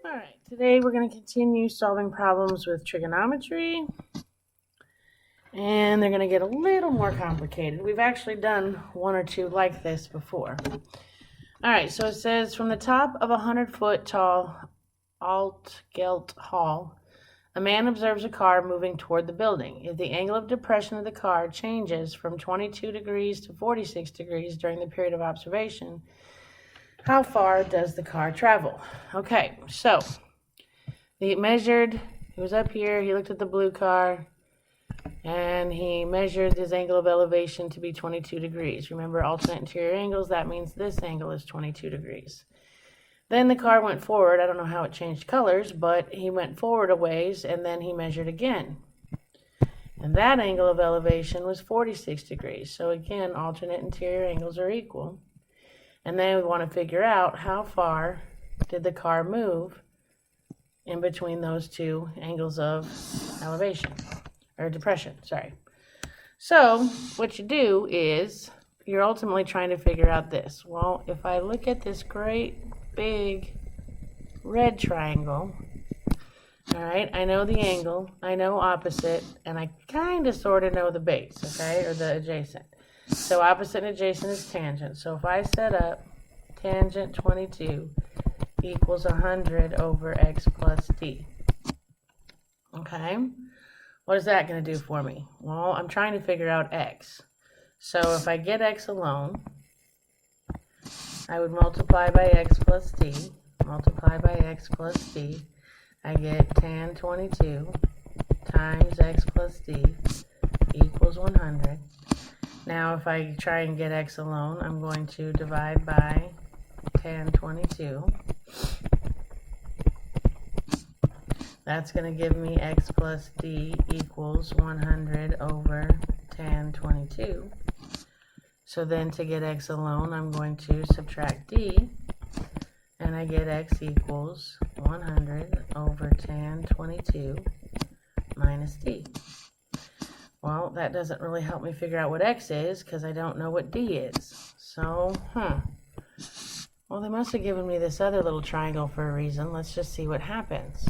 Alright, today we're going to continue solving problems with trigonometry, and they're going to get a little more complicated. We've actually done one or two like this before. Alright, so it says, from the top of a 100-foot tall Altgelt hall, a man observes a car moving toward the building. If the angle of depression of the car changes from 22 degrees to 46 degrees during the period of observation, how far does the car travel? Okay, so he was up here, he looked at the blue car, and he measured his angle of elevation to be 22 degrees. Remember, alternate interior angles, that means this angle is 22 degrees. Then the car went forward. I don't know how it changed colors, but he went forward a ways, and then he measured again. And that angle of elevation was 46 degrees. So again, alternate interior angles are equal. And then we want to figure out how far did the car move in between those two angles of elevation, or depression, sorry. So what you do is you're ultimately trying to figure out this. Well, if I look at this great big red triangle, all right, I know the angle, I know opposite, and I kind of sort of know the base, okay, or the adjacent. So opposite and adjacent is tangent. So if I set up tangent 22 equals 100 over x plus d. Okay, what is that going to do for me? Well, I'm trying to figure out x. So if I get x alone, I would multiply by x plus d, multiply by x plus d. I get tan 22 times x plus d equals 100. Now if I try and get x alone, I'm going to divide by tan 22. That's going to give me x plus d equals 100 over tan 22. So then to get x alone, I'm going to subtract d, and I get x equals 100 over tan 22 minus d. Well, that doesn't really help me figure out what x is because I don't know what d is. So, well, they must have given me this other little triangle for a reason. Let's just see what happens.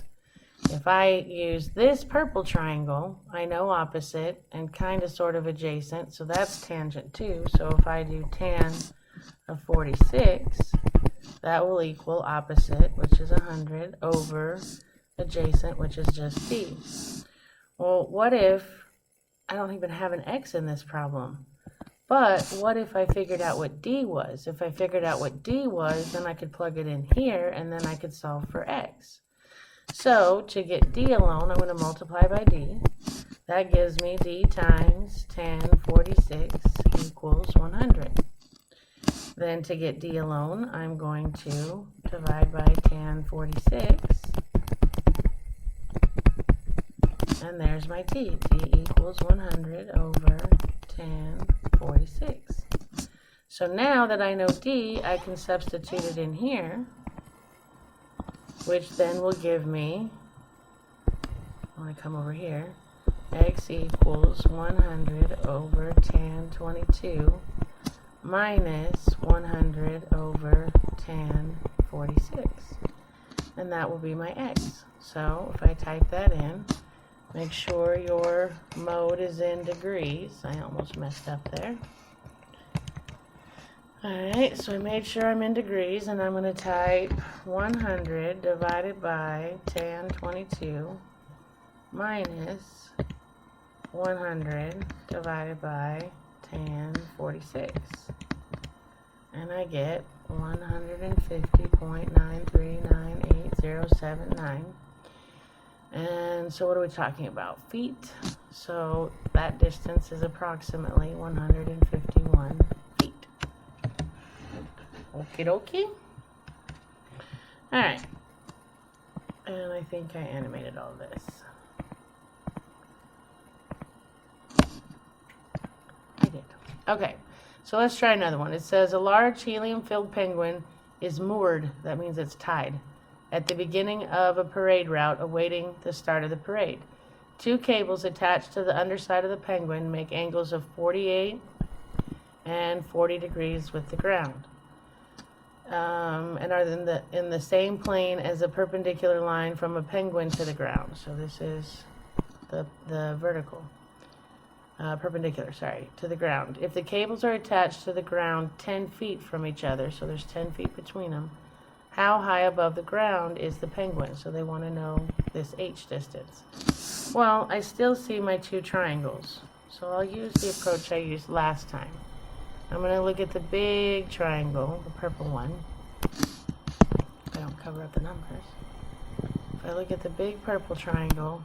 If I use this purple triangle, I know opposite and kind of sort of adjacent, so that's tangent 2. So if I do tan of 46, that will equal opposite, which is 100, over adjacent, which is just d. Well, what if I don't even have an x in this problem? But what if I figured out what d was? If I figured out what d was, then I could plug it in here, and then I could solve for x. So to get d alone, I'm going to multiply by d. That gives me d times tan 46 equals 100. Then to get d alone, I'm going to divide by tan 46. And there's my t. T equals 100 over tan 46. So now that I know d, I can substitute it in here, which then will give me, I want to come over here, x equals 100 over tan 22 minus 100 over tan 46. And that will be my x. So if I type that in, make sure your mode is in degrees. I almost messed up there. Alright, so I made sure I'm in degrees, and I'm going to type 100 divided by tan 22 minus 100 divided by tan 46. And I get 150.9398079. And so what are we talking about? Feet. So that distance is approximately 151 feet. Okie dokie. Alright. And I think I animated all this. I did. Okay. So let's try another one. It says a large helium-filled penguin is moored. That means it's tied at the beginning of a parade route awaiting the start of the parade. Two cables attached to the underside of the penguin make angles of 48 and 40 degrees with the ground. and are in the same plane as a perpendicular line from a penguin to the ground. So this is the vertical, perpendicular, sorry, to the ground. If the cables are attached to the ground 10 feet from each other, so there's 10 feet between them, how high above the ground is the penguin? So they want to know this h distance. Well, I still see my two triangles, so I'll use the approach I used last time. I'm going to look at the big triangle, the purple one. I don't cover up the numbers. If I look at the big purple triangle,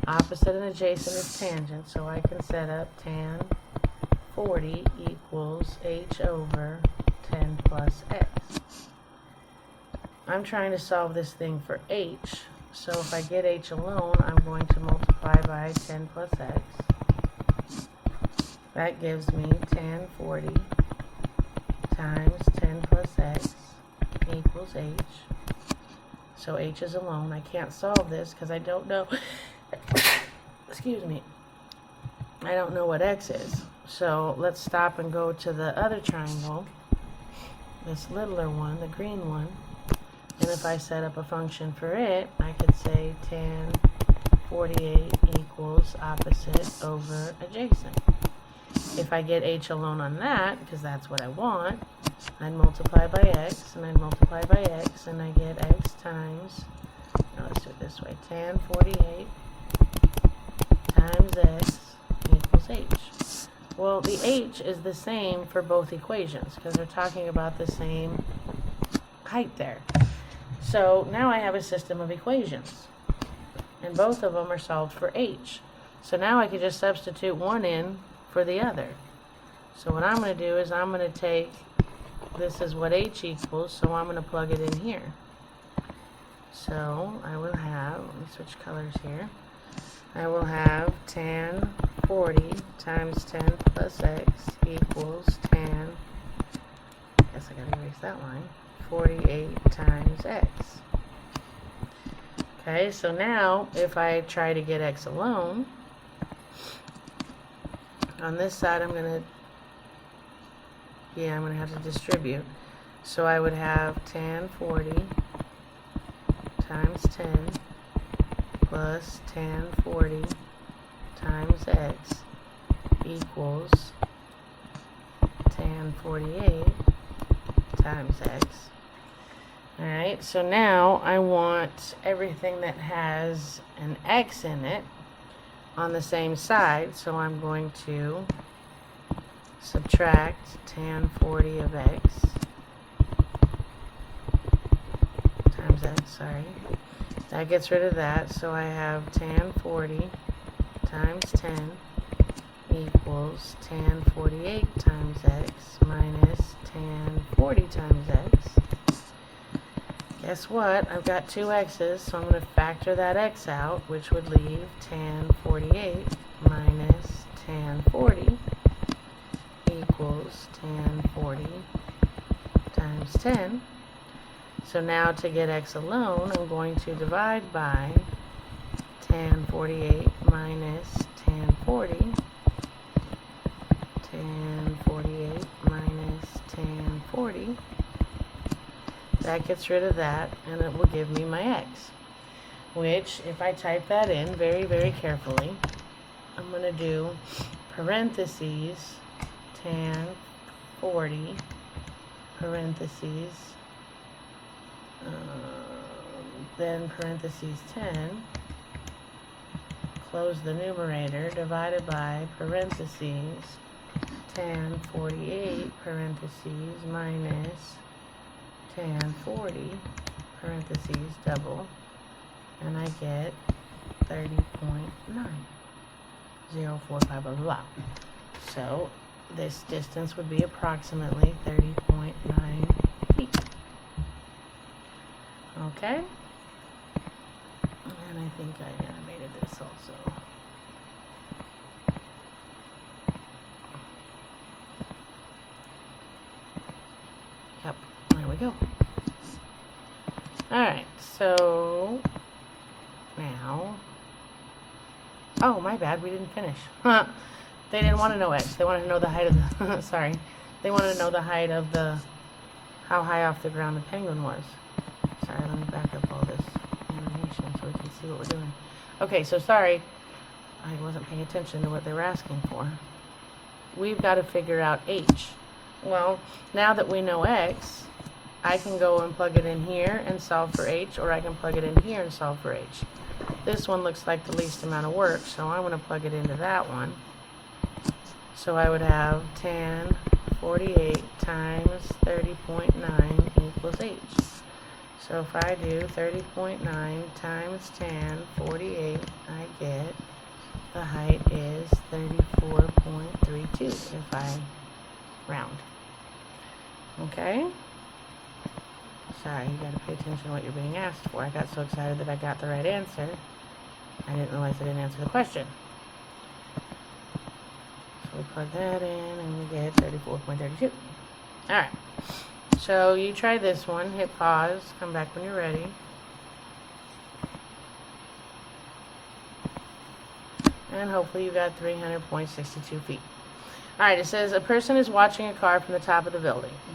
opposite and adjacent is tangent, so I can set up tan 40 equals h over 10 plus x. I'm trying to solve this thing for h, so if I get h alone, I'm going to multiply by 10 plus x. That gives me tan 40 times 10 plus x equals h. So h is alone. I can't solve this because I don't know, excuse me, I don't know what x is. So let's stop and go to the other triangle, this littler one, the green one. And if I set up a function for it, I could say tan 48 equals opposite over adjacent. If I get h alone on that, because that's what I want, I'd multiply by x, and I'd multiply by x, and I get x times, no, let's do it this way, tan 48 times x equals h. Well, the h is the same for both equations, because they're talking about the same height there. So now I have a system of equations, and both of them are solved for h. So now I could just substitute one in for the other. So what I'm going to do is I'm going to take, this is what h equals, so I'm going to plug it in here. So I will have, let me switch colors here. I will have tan 40 times 10 plus x equals tan, I guess I got to erase that line, 48 times x. Okay, so now if I try to get x alone, on this side I'm going to have to distribute. So I would have tan 40 times 10 plus tan 40 times x equals tan 48 times x. Alright, so now I want everything that has an x in it on the same side, so I'm going to subtract tan 40 of x times x, sorry. That gets rid of that, so I have tan 40 times 10 equals tan 48 times x minus tan 40 times x. Guess what? I've got two x's, so I'm going to factor that x out, which would leave tan 48 minus tan 40 equals tan 40 times 10. So now to get x alone, I'm going to divide by tan 48 minus tan 40. Tan 48 minus tan 40. That gets rid of that, and it will give me my x, which, if I type that in very, very carefully, I'm going to do parentheses tan 40 parentheses then parentheses 10, close the numerator, divided by parentheses tan 48 parentheses minus tan 40 parentheses double, and I get 30.9. 0.45 blah, blah. So this distance would be approximately 30.9 feet. Okay? And I think I animated this also. Yep, there we go. Alright, so now, oh, my bad, we didn't finish. They didn't want to know x. They wanted to know the height of the, sorry. They wanted to know the height of the how high off the ground the penguin was. Sorry, let me back up all this animation so we can see what we're doing. Okay, so sorry, I wasn't paying attention to what they were asking for. We've got to figure out h. Well, now that we know x, I can go and plug it in here and solve for h, or I can plug it in here and solve for h. This one looks like the least amount of work, so I'm going to plug it into that one. So I would have tan 48 times 30.9 equals h. So if I do 30.9 times tan 48, I get the height is 34.32 if I round. Okay? Sorry, you gotta pay attention to what you're being asked for. I got so excited that I got the right answer. I didn't realize I didn't answer the question. So we plug that in and we get 34.32. Alright. So you try this one, hit pause, come back when you're ready. And hopefully you got 300.62 feet. Alright, it says a person is watching a car from the top of the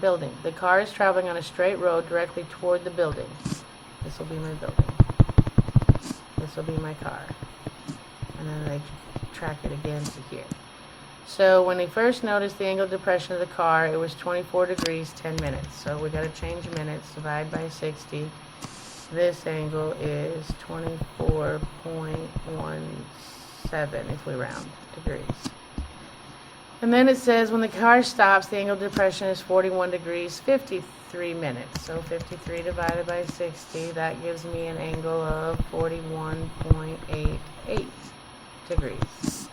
building. The car is traveling on a straight road directly toward the building. This will be my building. This will be my car. And then they track it again to here. So when he first noticed the angle of depression of the car, it was 24 degrees, 10 minutes. So we got to change minutes, divide by 60. This angle is 24.17 if we round degrees. And then it says when the car stops, the angle of depression is 41 degrees, 53 minutes. So 53 divided by 60, that gives me an angle of 41.88 degrees.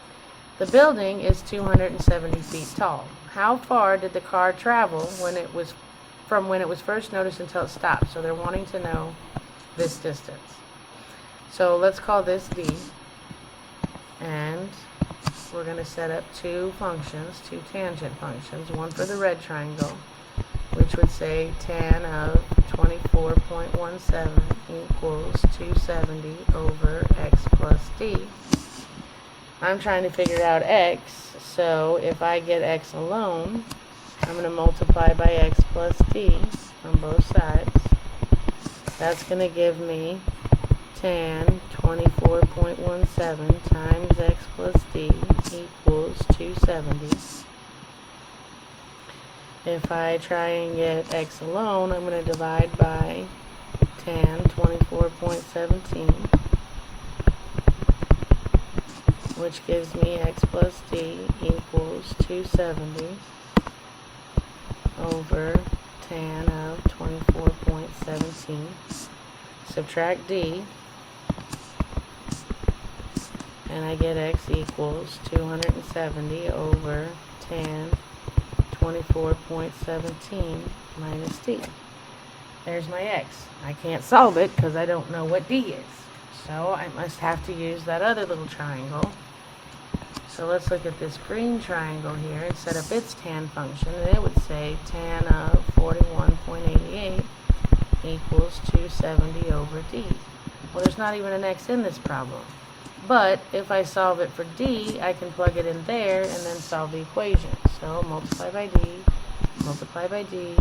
The building is 270 feet tall. How far did the car travel from when it was first noticed until it stopped? So they're wanting to know this distance. So let's call this D. And we're going to set up two functions, two tangent functions, one for the red triangle, which would say tan of 24.17 equals 270 over x plus d. I'm trying to figure out x, so if I get x alone, I'm going to multiply by x plus d on both sides. That's going to give me tan 24.17 times x plus d equals 270. If I try and get x alone, I'm going to divide by tan 24.17, which gives me x plus d equals 270 over tan of 24.17. Subtract d, and I get x equals 270 over tan 24.17 minus d. There's my x. I can't solve it because I don't know what d is. So I must have to use that other little triangle. So let's look at this green triangle here and set up its tan function. And it would say tan of 41.88 equals 270 over d. Well, there's not even an x in this problem. But if I solve it for d, I can plug it in there and then solve the equation. So multiply by d, multiply by d.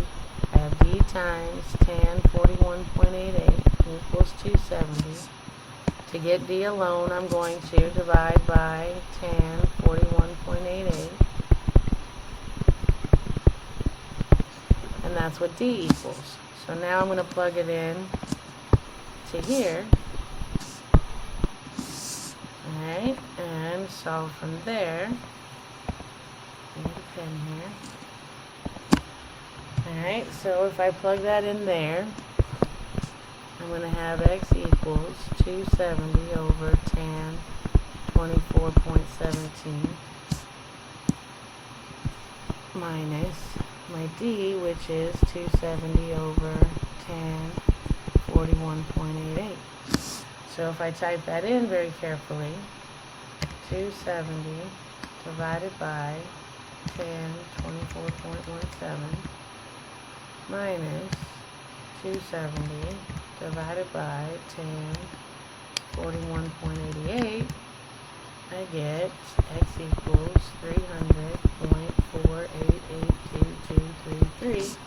I have d times tan 41.88 equals 270. To get d alone, I'm going to divide by tan 41.88. And that's what d equals. So now I'm going to plug it in to here. Alright, and solve from there. Need a pen here. Alright, so if I plug that in there, I'm going to have x equals 270 over tan 24.17 minus my d, which is 270 over tan 41.88. So if I type that in very carefully, 270 divided by tan 24.17 minus 270 divided by tan 41.88, I get x equals 300.488223.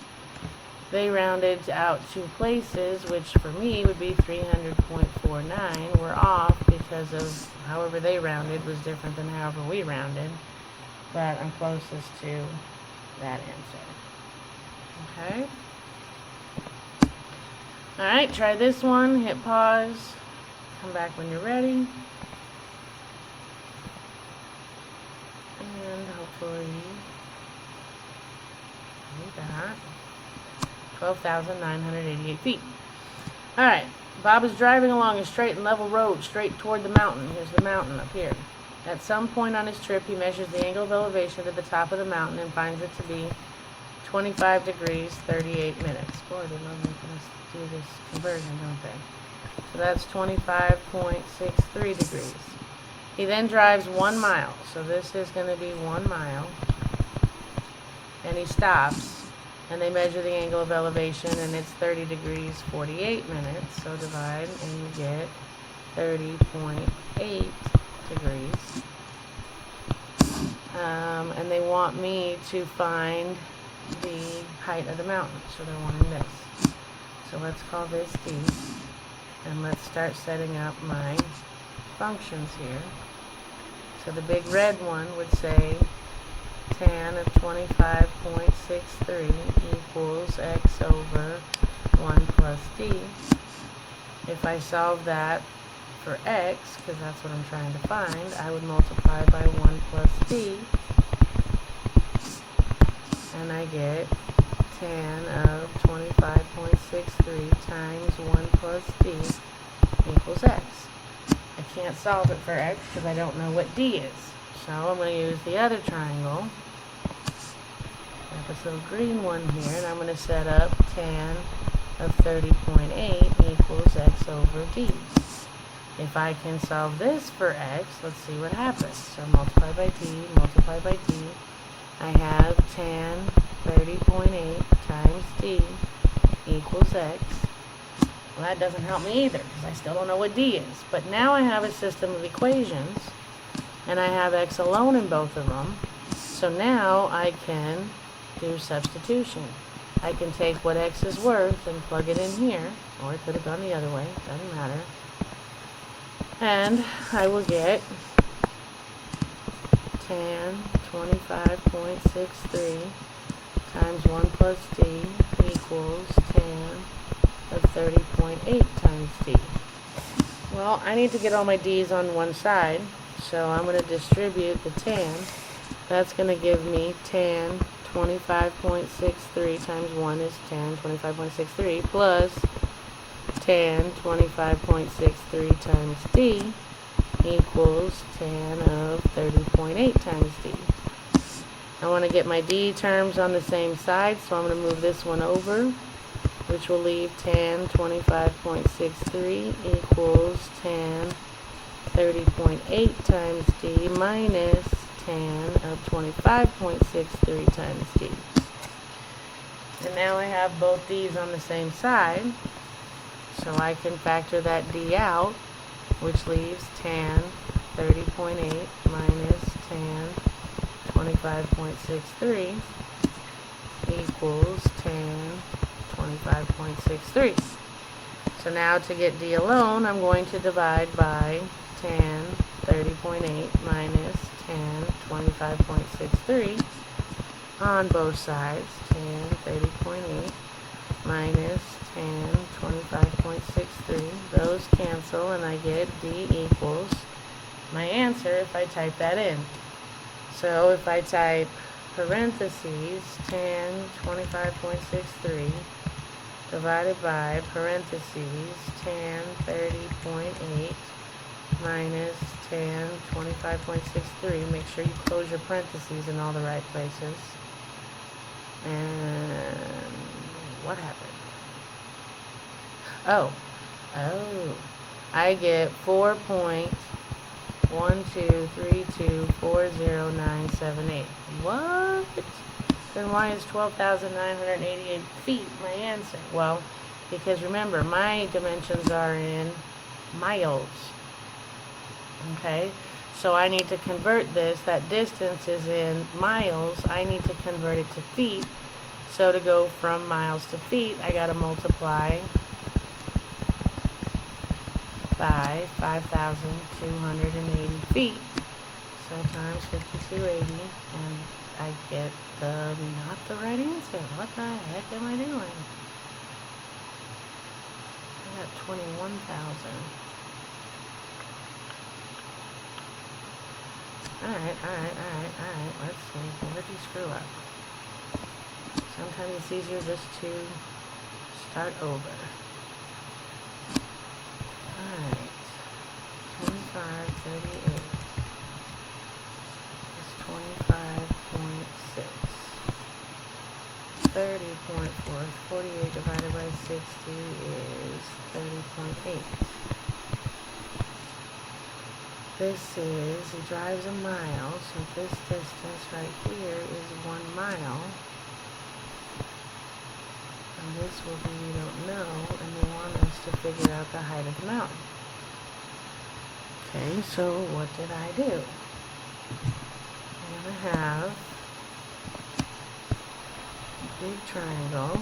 They rounded out 2 places, which for me would be 300.49. We're off because of however they rounded was different than however we rounded. But I'm closest to that answer. Okay? Alright, try this one. Hit pause. Come back when you're ready. And hopefully we got 12,988 feet. Alright, Bob is driving along a straight and level road straight toward the mountain. Here's the mountain up here. At some point on his trip, he measures the angle of elevation to the top of the mountain and finds it to be 25 degrees, 38 minutes. Boy, they're not making us do this conversion, don't they? So that's 25.63 degrees. He then drives 1 mile. So this is going to be 1 mile. And he stops. And they measure the angle of elevation, and it's 30 degrees, 48 minutes. So divide, and you get 30.8 degrees. And they want me to find the height of the mountain. So they're wanting this. So let's call this D. And let's start setting up my functions here. So the big red one would say tan of 25.63 equals x over 1 plus d. If I solve that for x, because that's what I'm trying to find, I would multiply by 1 plus d, and I get tan of 25.63 times 1 plus d equals x. I can't solve it for x because I don't know what d is. So I'm going to use the other triangle, this little green one here, and I'm going to set up tan of 30.8 equals x over d. If I can solve this for x, let's see what happens. So multiply by d, I have tan 30.8 times d equals x. Well, that doesn't help me either because I still don't know what d is. But now I have a system of equations, and I have x alone in both of them. So now I can do substitution. I can take what x is worth and plug it in here, or it could have gone the other way, doesn't matter. And I will get tan 25.63 times 1 plus d equals tan of 30.8 times d. Well, I need to get all my d's on one side, so I'm going to distribute the tan. That's going to give me tan 25.63 times 1 is tan 25.63 plus tan 25.63 times d equals tan of 30.8 times d. I want to get my d terms on the same side, so I'm going to move this one over, which will leave tan 25.63 equals tan 30.8 times d minus tan of 25.63 times d. And now I have both d's on the same side, so I can factor that d out, which leaves tan 30.8 minus tan 25.63 equals tan 25.63. So now to get d alone, I'm going to divide by tan 30.8 minus tan 25.63 on both sides. Tan 30.8 minus tan 25.63. Those cancel, and I get d equals my answer if I type that in. So if I type parentheses tan 25.63 divided by parentheses tan 30.8 minus tan 25.63. Make sure you close your parentheses in all the right places. And what happened? Oh, I get 4.123240978. What? Then why is 12,988 feet my answer? Well, because remember, my dimensions are in miles. Okay, so I need to convert this. That distance is in miles. I need to convert it to feet. So to go from miles to feet, I got to multiply by 5,280 feet. So times 5280, and I get not the right answer. What the heck am I doing? I got 21,000. Alright. Let's see. Where did you screw up? Sometimes it's easier just to start over. Alright. 2538 is 25.6. 30.4. 48 divided by 60 is 30.8. This is, he drives a mile, so this distance right here is 1 mile. And this will be, we don't know, and they want us to figure out the height of the mountain. Okay, so what did I do? I'm going to have a big triangle.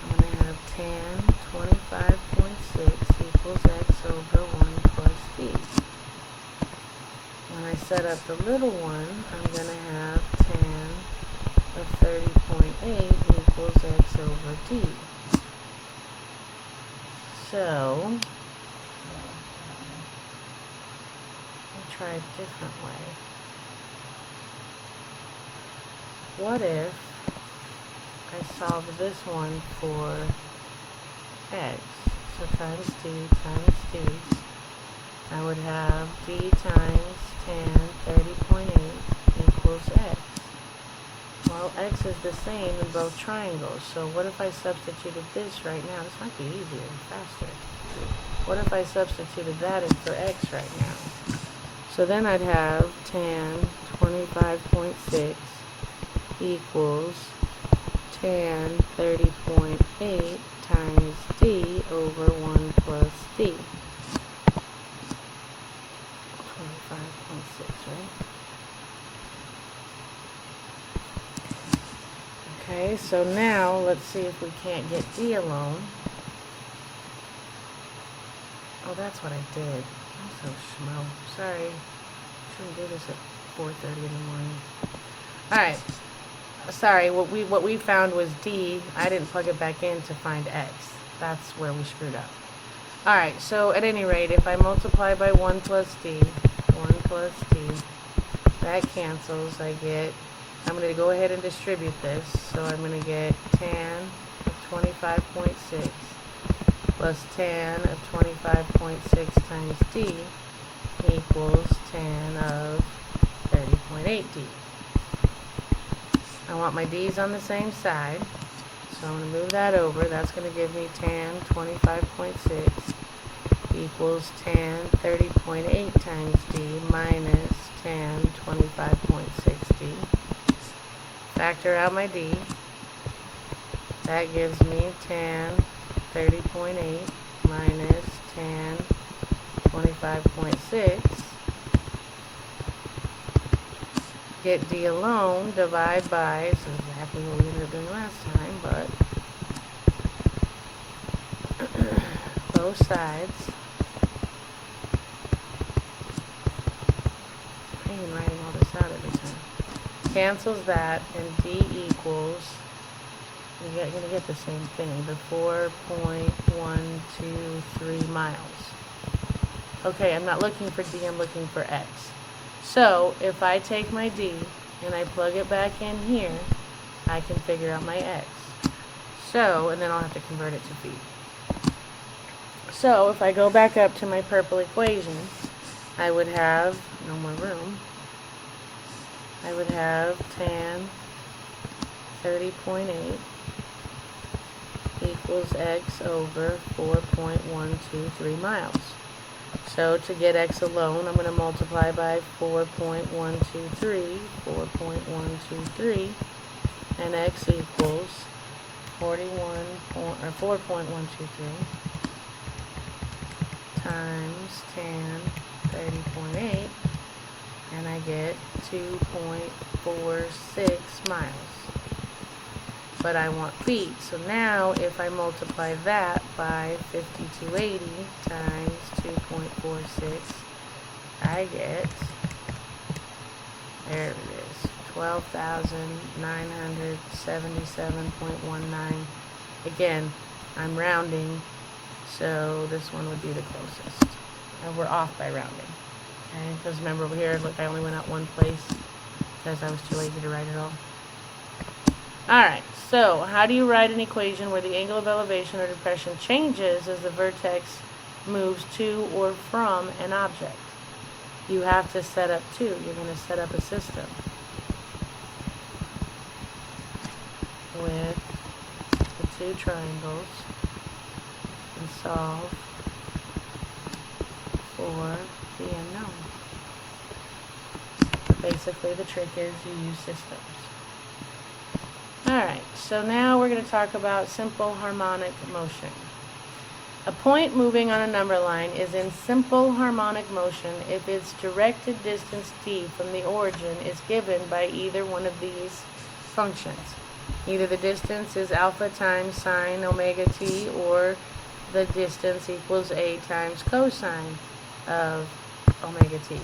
I'm going to have tan 25.6 equals x over 1 plus d. When I set up the little one, I'm going to have tan of 30.8 equals x over d. So, I'll try a different way. What if I solve this one for x? So times d times d. I would have d times tan 30.8 equals x. Well, x is the same in both triangles, so what if I substituted this right now? This might be easier and faster. What if I substituted that in for x right now? So then I'd have tan 25.6 equals tan 30.8 times d over 1 plus d. 25.6, right? Okay, so now let's see if we can't get d alone. Oh, that's what I did. I'm so schmo. Sorry. Shouldn't do this at 4:30 in the morning. Alright. Sorry, what we found was d. I didn't plug it back in to find x. That's where we screwed up. Alright, so at any rate, if I multiply by 1 plus d, that cancels. I get, I'm going to go ahead and distribute this. So I'm going to get tan of 25.6 plus tan of 25.6 times d equals tan of 30.8d. I want my d's on the same side, so I'm going to move that over. That's going to give me tan 25.6 equals tan 30.8 times d minus tan 25.6d. Factor out my d. That gives me tan 30.8 minus tan 25.6. Get d alone, divide by, so exactly what we ended up doing last time, but both sides. I ain't writing all this out every time. Cancels that, and d equals, you're going to get the same thing, the 4.123 miles. Okay, I'm not looking for d, I'm looking for x. So, if I take my d and I plug it back in here, I can figure out my x. So, and then I'll have to convert it to feet. So, if I go back up to my purple equation, I would have, no more room, I would have tan 30.8 equals x over 4.123 miles. So to get x alone, I'm going to multiply by 4.123, and x equals 4.123 times tan 30.8, and I get 2.46 miles. but I want feet. So now if I multiply that by 5280 times 2.46, I get, there it is, 12,977.19. Again, I'm rounding, so this one would be the closest. And we're off by rounding. Okay, because remember over here, look, I only went out one place because I was too lazy to write it all. Alright, so how do you write an equation where the angle of elevation or depression changes as the vertex moves to or from an object? You have to set up two. You're going to set up a system with the two triangles and solve for the unknown. Basically, the trick is you use systems. Alright, so now we're going to talk about simple harmonic motion. A point moving on a number line is in simple harmonic motion if its directed distance t from the origin is given by either one of these functions. Either the distance is alpha times sine omega t, or the distance equals a times cosine of omega t.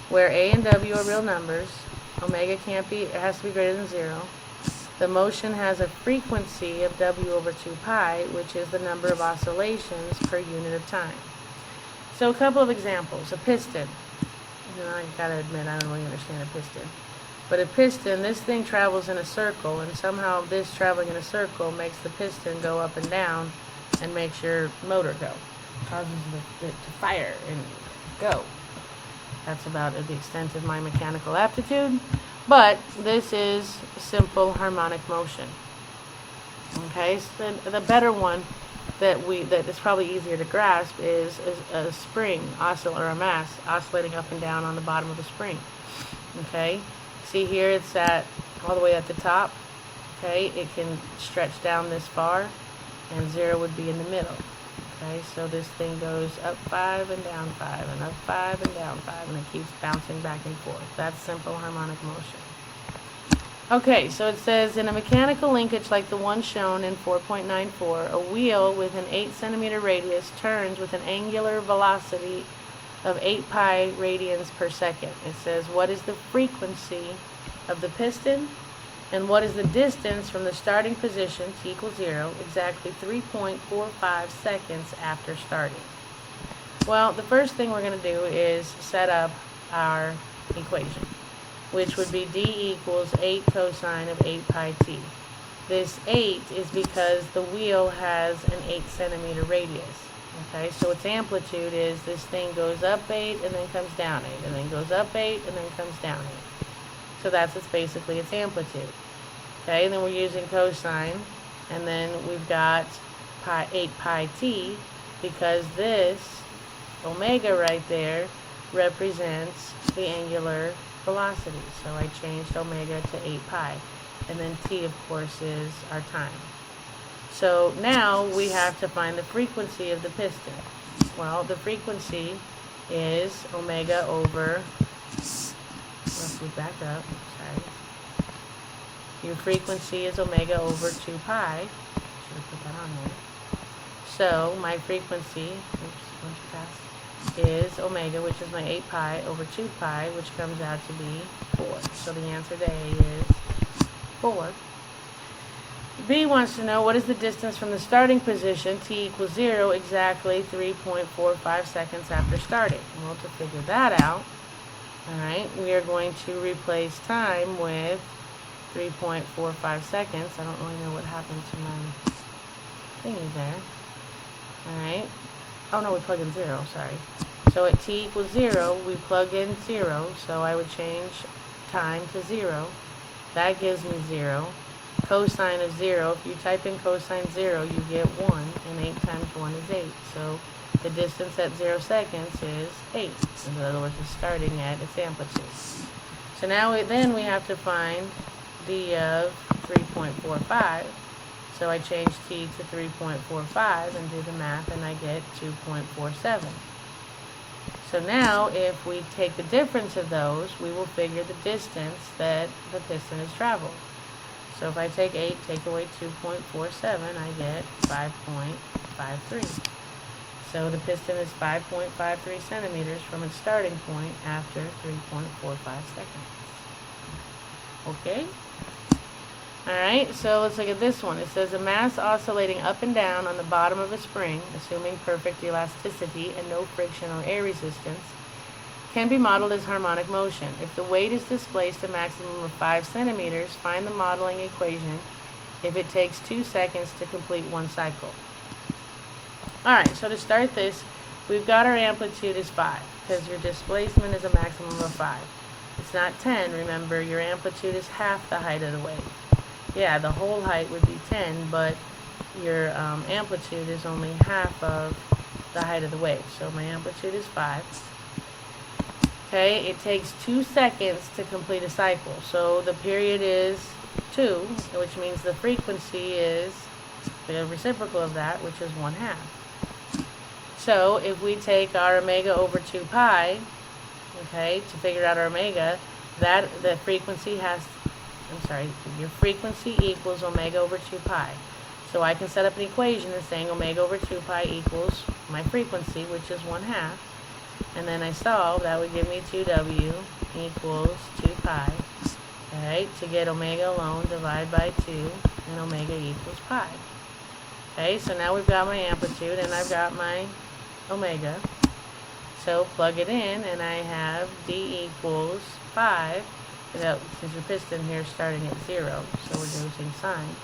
Where a and w are real numbers, omega can't be, it has to be greater than 0. The motion has a frequency of w over 2 pi, which is the number of oscillations per unit of time. So a couple of examples. A piston. You know, I gotta admit, I don't really understand a piston. But a piston, this thing travels in a circle, and somehow this traveling in a circle makes the piston go up and down and makes your motor go. Causes it to fire and go. That's about the extent of my mechanical aptitude. But this is simple harmonic motion. Okay, so the better one that is probably easier to grasp is a spring or a mass oscillating up and down on the bottom of the spring. Okay, see here it's at all the way at the top. Okay, it can stretch down this far, and 0 would be in the middle. Okay, so this thing goes up 5 and down 5 and up 5 and down 5, and it keeps bouncing back and forth. That's simple harmonic motion. Okay, so it says in a mechanical linkage like the one shown in 4.94, a wheel with an 8 centimeter radius turns with an angular velocity of 8 pi radians per second. It says what is the frequency of the piston and what is the distance from the starting position, t equals 0, exactly 3.45 seconds after starting. Well, the first thing we're going to do is set up our equation, which would be d equals 8 cosine of 8 pi t. This 8 is because the wheel has an 8 centimeter radius. Okay, so its amplitude is this thing goes up 8 and then comes down 8, and then goes up 8 and then comes down 8. So that's basically its amplitude. Okay, and then we're using cosine, and then we've got 8 pi t, because this omega right there represents the angular velocity. So I changed omega to 8 pi. And then t, of course, is our time. So now we have to find the frequency of the piston. Well, the frequency is omega over, let's see, back up, sorry. Your frequency is omega over 2 pi. Should have put that on there. So my frequency, is omega, which is my 8 pi over 2 pi, which comes out to be 4. So the answer to A is 4. B wants to know what is the distance from the starting position, t equals 0, exactly 3.45 seconds after starting. Well, to figure that out, alright, we are going to replace time with 3.45 seconds. I don't really know what happened to my thingy there. Alright. Oh no, we plug in 0, sorry. So at t equals 0, we plug in 0, so I would change time to 0. That gives me 0. Cosine of 0, if you type in cosine 0, you get 1, and 8 times 1 is 8. So the distance at 0 seconds is 8. In other words, it's starting at its amplitude. So now we have to find d of 3.45. So I change t to 3.45 and do the math, and I get 2.47. So now if we take the difference of those, we will figure the distance that the piston has traveled. So if I take 8, take away 2.47, I get 5.53. So the piston is 5.53 centimeters from its starting point after 3.45 seconds. Okay? Alright, so let's look at this one. It says a mass oscillating up and down on the bottom of a spring, assuming perfect elasticity and no friction or air resistance, can be modeled as harmonic motion. If the weight is displaced a maximum of 5 centimeters, find the modeling equation if it takes 2 seconds to complete one cycle. Alright, so to start this, we've got our amplitude is 5, because your displacement is a maximum of 5. It's not 10, remember, your amplitude is half the height of the wave. Yeah, the whole height would be 10, but your amplitude is only half of the height of the wave. So my amplitude is 5. Okay, it takes 2 seconds to complete a cycle. So the period is 2, which means the frequency is the reciprocal of that, which is 1/2. So if we take our omega over 2 pi, okay, to figure out our omega, the frequency has, your frequency equals omega over 2 pi. So I can set up an equation that's saying omega over 2 pi equals my frequency, which is 1/2. And then I solve, that would give me 2w equals 2 pi. Alright, to get omega alone, divide by 2, and omega equals pi. Okay, so now we've got my amplitude, and I've got my omega. So plug it in, and I have d equals 5. Since your piston here is starting at 0, so we're using sine.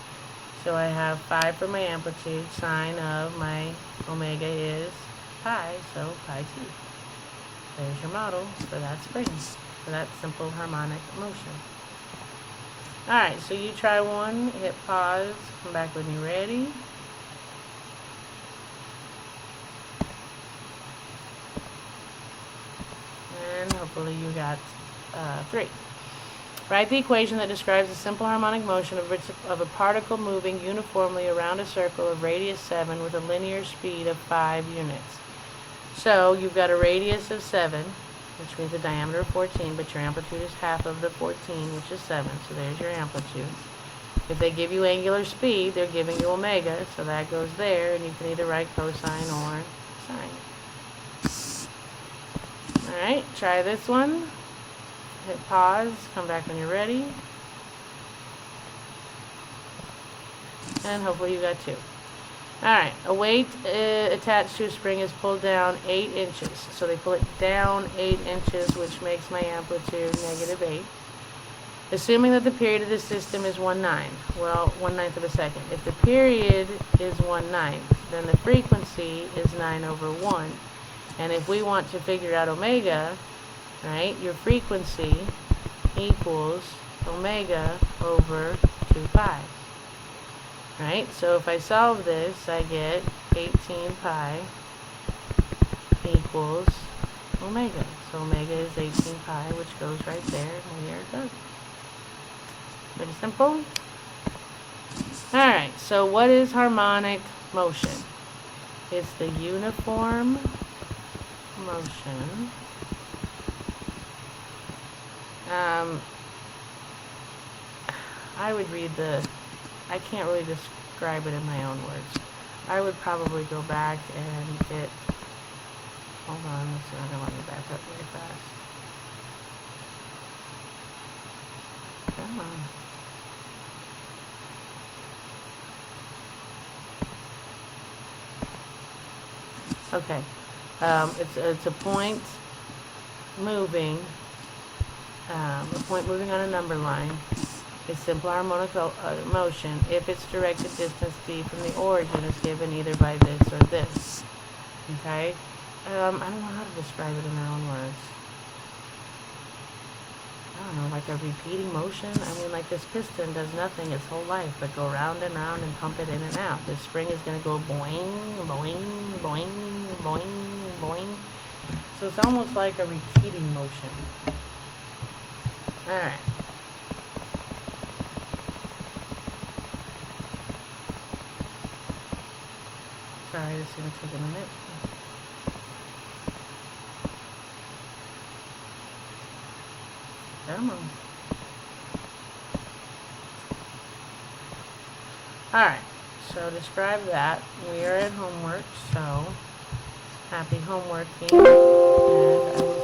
So I have 5 for my amplitude, sine of my omega is pi, so pi t. There's your model for that spring, for that simple harmonic motion. Alright, so you try one, hit pause, come back when you're ready. And hopefully you got 3. Write the equation that describes the simple harmonic motion of a particle moving uniformly around a circle of radius 7 with a linear speed of 5 units. So you've got a radius of 7, which means a diameter of 14, but your amplitude is half of the 14, which is 7. So there's your amplitude. If they give you angular speed, they're giving you omega, so that goes there, and you can either write cosine or sine. Alright, try this one. Hit pause, come back when you're ready. And hopefully you got 2. Alright, a weight attached to a spring is pulled down 8 inches. So they pull it down 8 inches, which makes my amplitude negative 8. Assuming that the period of the system is 1/9. Well, 1/9 of a second. If the period is 1/9, then the frequency is 9 over 1. And if we want to figure out omega, right, your frequency equals omega over 2 pi. Right, so if I solve this, I get 18 pi equals omega. So omega is 18 pi, which goes right there, and there it goes. Pretty simple. Alright, so what is harmonic motion? It's the uniform motion. I would read I can't really describe it in my own words. I would probably go back and get, hold on, it's not going to let me back up very fast. Come on. Okay, it's a point moving, on a number line. A simple harmonic motion if its directed distance d from the origin is given either by this or this. Okay? I don't know how to describe it in my own words. I don't know, like a repeating motion? I mean, like this piston does nothing its whole life but go round and round and pump it in and out. This spring is going to go boing, boing, boing, boing, boing. So it's almost like a repeating motion. Alright. Sorry, this is going to take a minute. Come on. Alright, so describe that. We are at homework, so happy homeworking. And I will